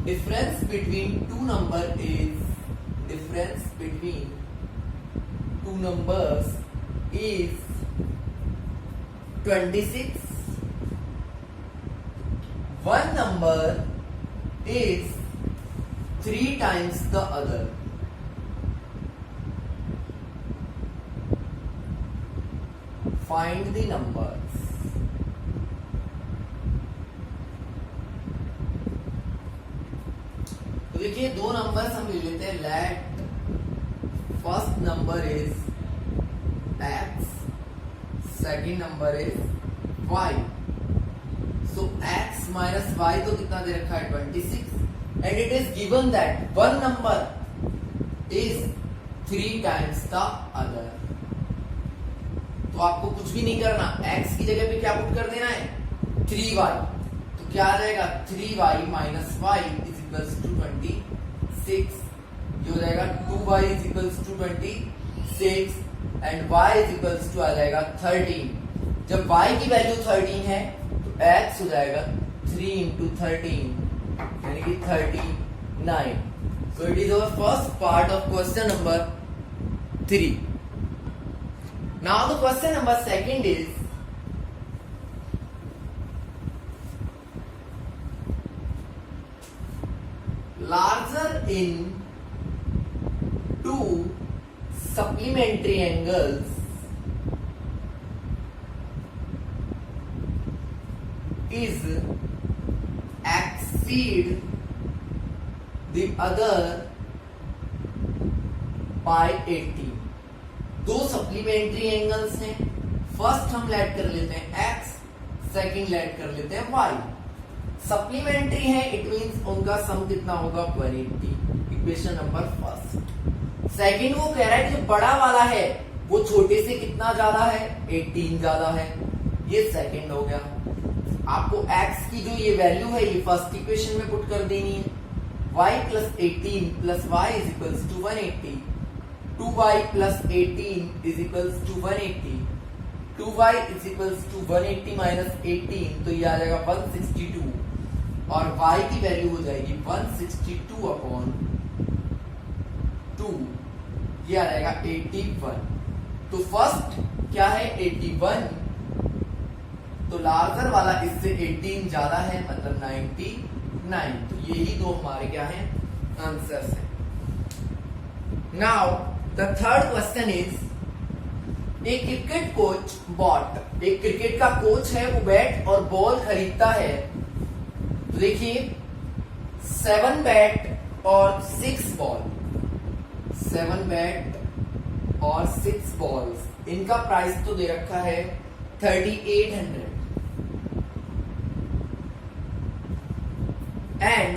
difference between two numbers is 26. One number is 3 times the other. Find the numbers. तो देखिए दो numbers हम ले लेते हैं. Let first number is x, second number is y. So x minus y तो कितना दे रखा है 26, and it is given that one number is 3 times the other. तो आपको कुछ भी नहीं करना, x की जगह पे क्या पुट कर देना है 3y. तो क्या आ जाएगा 3y minus y is equals to 26. ये हो जाएगा 2y is equals to 26 and y is equals to आ जाएगा 13. जब y की वैल्यू 13 है तो x हो जाएगा 3 इंटू 13 यानी कि 39. So it is our first part of question number 3. Now the question number second is, larger in two supplementary angles is exceed the other by 80. दो सप्लीमेंट्री एंगल्स हैं. First हम late कर लेते हैं x, सेकंड लेट कर लेते हैं y. Supplementary है इट मींस उनका सम कितना होगा 180. Equation number first. सेकंड वो कह रहा है कि जो बड़ा वाला है वो छोटे से कितना ज्यादा है 18 ज्यादा है. ये सेकंड हो गया. आपको x की जो ये वैल्यू है ये फर्स्ट इक्वेशन में पुट कर देनी है. y plus 18 plus y is equals to 180. 2y plus 18 is equals to 180. 2y is equals to 180 minus 18 तो ये आ जाएगा 162 और y की वैल्यू हो जाएगी 162 अपॉन 2. ये आ जाएगा 81. तो फर्स्ट क्या है 81. तो लार्जर वाला इससे 18 ज्यादा है मतलब 99. तो यही दो हमारे क्या है आंसर्स हैं. Now The third question is, एक क्रिकेट कोच बॉट, एक क्रिकेट का कोच है वो बैट और बॉल खरीदता है. तो देखिए 7 बैट और 6 बॉल, 7 बैट और 6 बॉल्स, इनका प्राइस तो दे रखा है 3800 एंड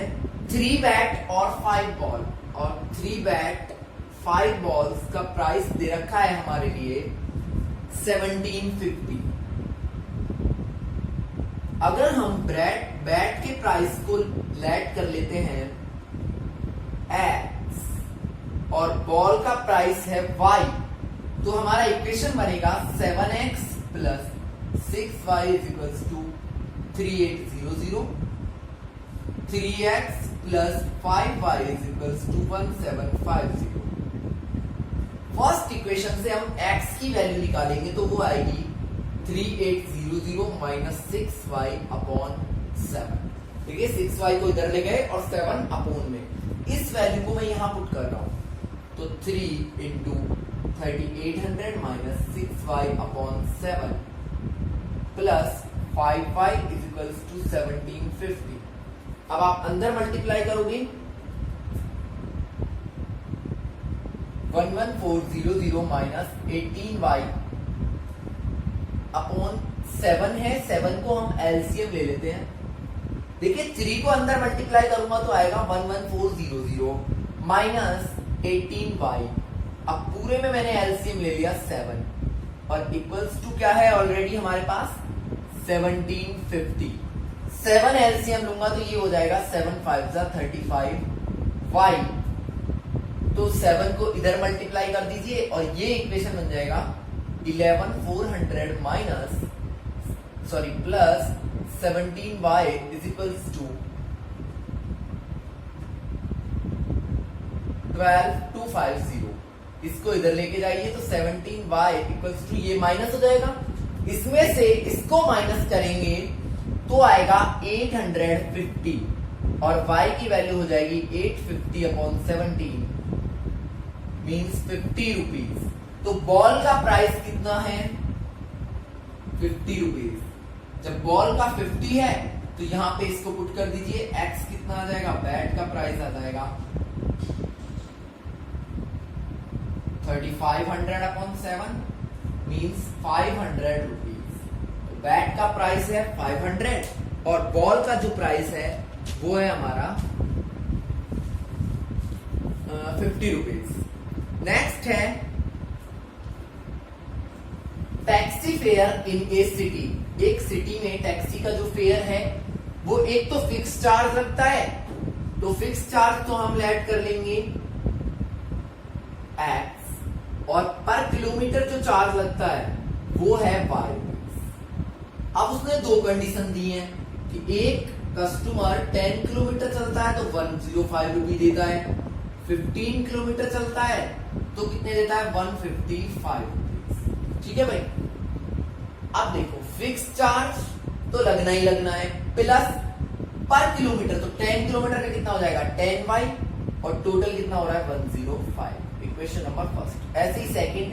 3 बैट और 5 बॉल और 3 बैट 5 बॉल्स का प्राइस दे रखा है हमारे लिए 1750. अगर हम बैट के प्राइस को लेट कर लेते हैं x और बॉल का प्राइस है y, तो हमारा इक्वेशन बनेगा 7x plus 6y is equals to 3800. 3x plus 5y is equals to 1750. First equation से हम x की वैल्यू निकालेंगे तो वो आएगी 3800 माइनस 6y अपॉन 7. देखिए 6y को इधर ले गए और 7 अपॉन में. इस वैल्यू को मैं यहां पुट कर रहा हूं तो 3 into 3800 minus 6y upon 7 plus 5y is equals to 1750. अब आप अंदर मल्टीप्लाई करोगे 11400 माइनस 18y अपॉन 7 है. 7 को हम एलसीएम ले लेते हैं. देखिए 3 को अंदर मल्टीप्लाई करूंगा तो आएगा 11400 माइनस 18y. अब पूरे में मैंने एलसीएम ले लिया 7 और इक्वल्स टू क्या है ऑलरेडी हमारे पास 1750. 7 एलसीएम लूंगा तो ये हो जाएगा 7 5 35y. तो 7 को इधर मल्टीप्लाई कर दीजिए और ये इक्वेशन बन जाएगा 11400 minus plus 17y is equals to 12250, इसको इधर लेके जाइए तो 17y इक्वल्स टू, ये माइनस हो जाएगा, इसमें से इसको माइनस करेंगे तो आएगा 850 और y की वैल्यू हो जाएगी 850 अपॉन 17 मीन्स 50 रुपीज। तो बॉल का प्राइस कितना है 50 रुपीज। जब बॉल का 50 है तो यहां पे इसको पुट कर दीजिए, x कितना आ जाएगा, बैट का प्राइस आ जाएगा 3500 अपॉन 7 मीन्स 500 रुपीज। तो बैट का प्राइस है 500 और बॉल का जो प्राइस है वो है हमारा 50 रुपीज। नेक्स्ट है taxi fair in A city. एक सिटी में टैक्सी का जो फेयर है वो एक तो फिक्स चार्ज लगता है, तो फिक्स चार्ज तो हम ऐड कर लेंगे x, और पर किलोमीटर जो चार्ज लगता है वो है y। अब उसने दो कंडीशन दी है कि एक कस्टमर 10 किलोमीटर चलता है तो 105 रुपी देता है, 15 किलोमीटर चलता है तो कितने देता है 155 रुपीज। ठीक है भाई। अब देखो फिक्स चार्ज तो लगना ही लगना है, प्लस पर किलोमीटर तो 10 किलोमीटर का कितना हो जाएगा 10y और टोटल कितना हो रहा है 105। Equation number first. ऐसे ही second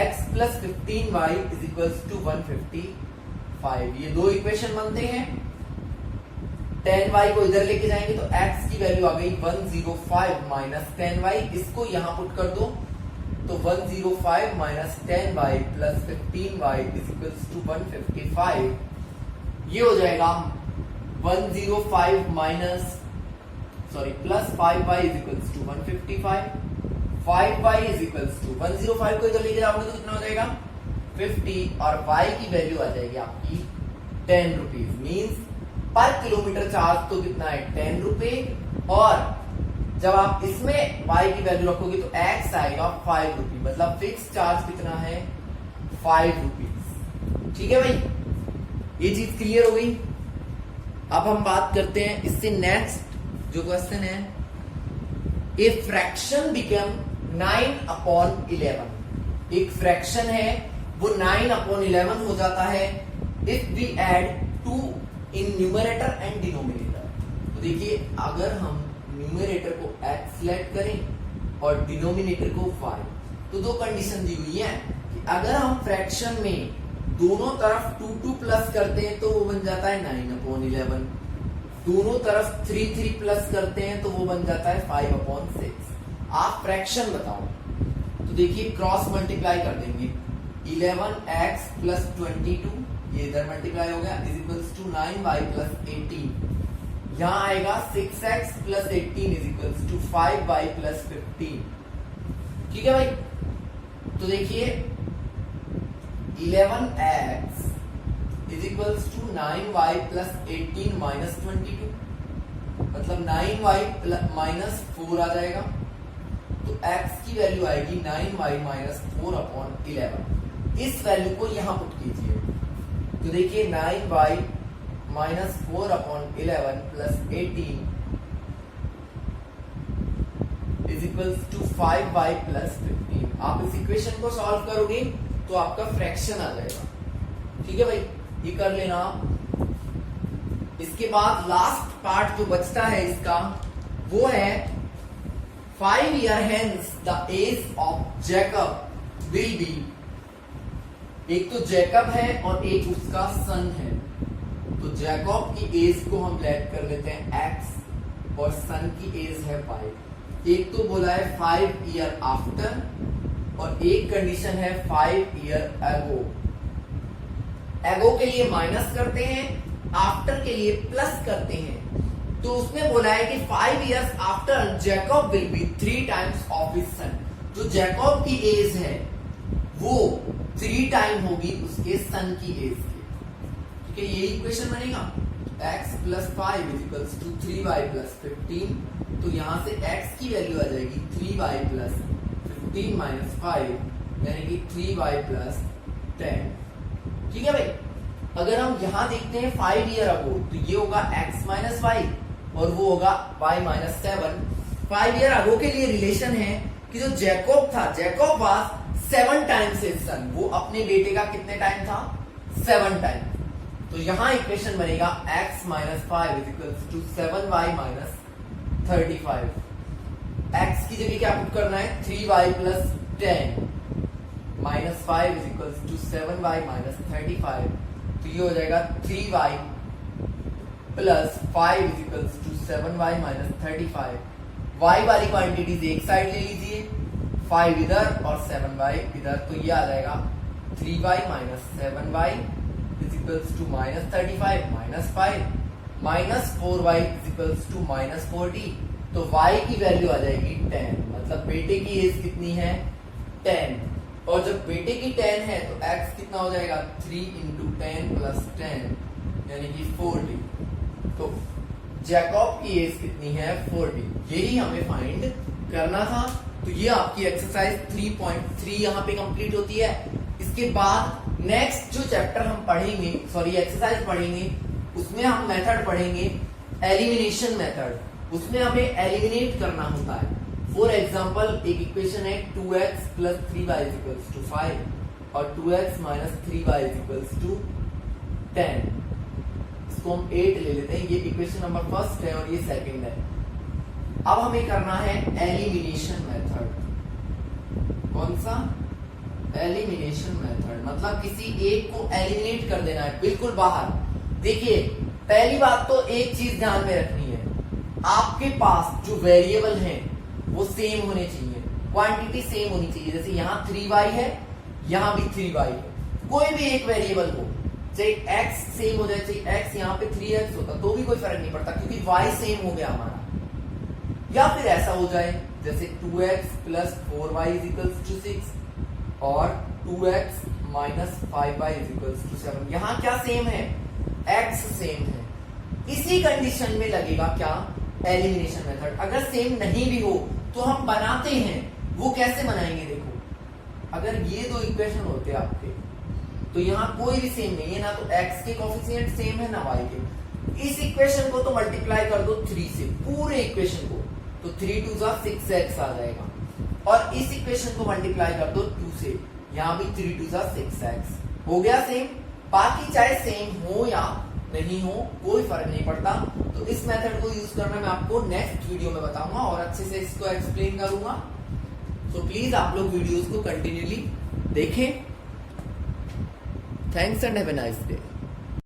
x plus 15y is equals to 155। ये दो इक्वेशन बनते हैं। 10y को इधर लेके जाएंगे तो x की वैल्यू आ गई 105 माइनस 10y, इसको यहां पुट कर दो तो 105 minus 10y plus 15y is equals to 155। ये हो जाएगा 105 minus plus 5y is equals to 155, 5y is equals to 105 को इधर लेके जाओगे तो कितना हो जाएगा 50 और y की वैल्यू आ जाएगी आपकी 10 रुपीज। मीन्स पर किलोमीटर चार्ज तो कितना है 10 रुपए, और जब आप इसमें y की वैल्यू रखोगे तो x आएगा 5 रुपी, मतलब फिक्स चार्ज कितना है 5 रुपीज। ठीक है भाई, ये चीज क्लियर हो गई। अब हम बात करते हैं इससे नेक्स्ट जो क्वेश्चन है, ए फ्रैक्शन बिकम 9 अपॉन 11। एक फ्रैक्शन है वो 9 अपॉन 11 हो जाता है if we add 2 in numerator and denominator. तो देखिए अगर हम न्यूमरेटर को x सेलेक्ट करें और डिनोमिनेटर को y, तो दो कंडीशन दी हुई है कि अगर हम फ्रैक्शन में दोनों तरफ 2 प्लस करते हैं तो वो बन जाता है 9 अपॉन 11, दोनों तरफ 3 प्लस करते हैं तो वो बन जाता है 5 अपॉन 6। आप फ्रैक्शन बताओ, तो देखिए क्रॉस मल्टीप्लाई कर देंगे 11x प्लस 22, ये इधर मल्टीप्लाई हो गया is equals to 9y plus 18। यहां आएगा 6x plus 18 is equals to 5y plus 15। ठीक है भाई। तो देखिए 11x is equals to 9y plus 18 minus 22, मतलब 9y माइनस 4 आ जाएगा, तो x की वैल्यू आएगी 9y माइनस 4 अपॉन 11। इस वैल्यू को यहां पुट कीजिए तो देखिए 9y minus 4 upon 11 plus 18 is equals to 5y plus 15। आप इस इक्वेशन को सॉल्व करोगे तो आपका फ्रैक्शन आ जाएगा। ठीक है भाई, ये कर लेना आप। इसके बाद लास्ट पार्ट जो बचता है इसका वो है 5 years hence the age of Jacob will be। एक तो जैकब है और एक उसका सन है, तो जैकब की एज को हम लेट कर लेते हैं x और सन की एज है 5। एक तो बोला है 5 years आफ्टर और एक कंडीशन है 5 years ago। एगो के लिए माइनस करते हैं, आफ्टर के लिए प्लस करते हैं। तो उसने बोला है कि 5 years after Jacob will be 3 times of his son. जो जैकब की एज है वो 3 टाइम होगी उसके सन की एज की। ठीक है, ये इक्वेशन बनेगा x plus 5 is equals to 3y plus 15। तो यहां से x की वैल्यू आ जाएगी 3y प्लस 15 माइनस 5 यानी कि 3y प्लस 10। ठीक है भाई। अगर हम यहां देखते हैं 5 years अगो तो ये होगा x माइनस वाई और वो होगा y माइनस 7। 5 ईयर अगो के लिए रिलेशन है कि जो जैकब था, Jacob was 7 times his son, वो अपने बेटे का कितने टाइम था? 7 टाइम। तो यहां इक्वेशन बनेगा x minus 5 is equals to 7y minus 35। x की जगह क्या पुट करना है? 3y plus 10 minus 5 is equals to 7y minus 35। तो ये हो जाएगा 3y plus 5 is equals to 7y minus 35। y वाली क्वांटिटीज एक साइड ले लीजिए, 5 इधर और 7y इधर, तो ये आ जाएगा 3y minus 7y is equals to minus 35 minus 5 minus 4y is equals to minus 40। तो y की वैल्यू आ जाएगी 10, मतलब बेटे की एज कितनी है? 10। और जब बेटे की 10 है तो x कितना हो जाएगा? 3 इंटू 10 प्लस 10 यानी कि 40। तो जैकब की एज कितनी है? 40। यही हमें फाइंड करना था। तो ये आपकी एक्सरसाइज 3.3 यहाँ पे कंप्लीट होती है। इसके बाद नेक्स्ट जो चैप्टर हम पढ़ेंगे, सॉरी एक्सरसाइज पढ़ेंगे, उसमें हम मेथड पढ़ेंगे एलिमिनेशन मेथड। उसमें हमें एलिमिनेट करना होता है। फॉर एग्जांपल एक इक्वेशन है 2x plus 3y is equals to 5 और 2x minus 3y is equals to 10। इसको हम 8 ले लेते हैं। ये इक्वेशन नंबर फर्स्ट है और ये सेकंड है। अब हमें करना है एलिमिनेशन मेथड। कौन सा? एलिमिनेशन मेथड, मतलब किसी एक को एलिमिनेट कर देना है, बिल्कुल बाहर। देखिए पहली बात तो एक चीज ध्यान में रखनी है, आपके पास जो वेरिएबल हैं वो सेम होने चाहिए, क्वांटिटी सेम होनी चाहिए। जैसे यहाँ 3y है, यहाँ भी 3y है, कोई भी एक वेरिएबल हो, चाहे x सेम हो जाए, चाहे x यहाँ पे 3x होता तो भी कोई फर्क नहीं पड़ता क्योंकि y सेम हो गया हमारा। या फिर ऐसा हो जाए जैसे 2x plus 4y is equals to 6 और 2x minus 5y is equals to 7। यहाँ क्या सेम है? x सेम है। इसी कंडीशन में लगेगा क्या? Elimination method. अगर सेम नहीं भी हो तो हम बनाते हैं। वो कैसे बनाएंगे? देखो अगर ये दो इक्वेशन होते आपके तो यहाँ कोई भी सेम नहीं है ना, तो x के कोफिशिएंट सेम है ना y के। इस इक्वेशन को तो मल्टीप्लाई कर दो 3 से, पूरे इक्वेशन को, तो 3 2 जा 6x आ जाएगा। और इस इक्वेशन को मल्टीप्लाई कर दो 2 से, यहाँ भी 3 2 जा 6x हो गया सेम। बाकी चाहे सेम हो या नहीं हो कोई फर्क नहीं पड़ता। तो इस मेथड को यूज करना मैं आपको नेक्स्ट वीडियो में बताऊंगा और अच्छे से इसको एक्सप्लेन करूंगा। तो प्लीज आप लोग वीडियोस को कंटिन्यूली देखें। Thanks and have a nice day.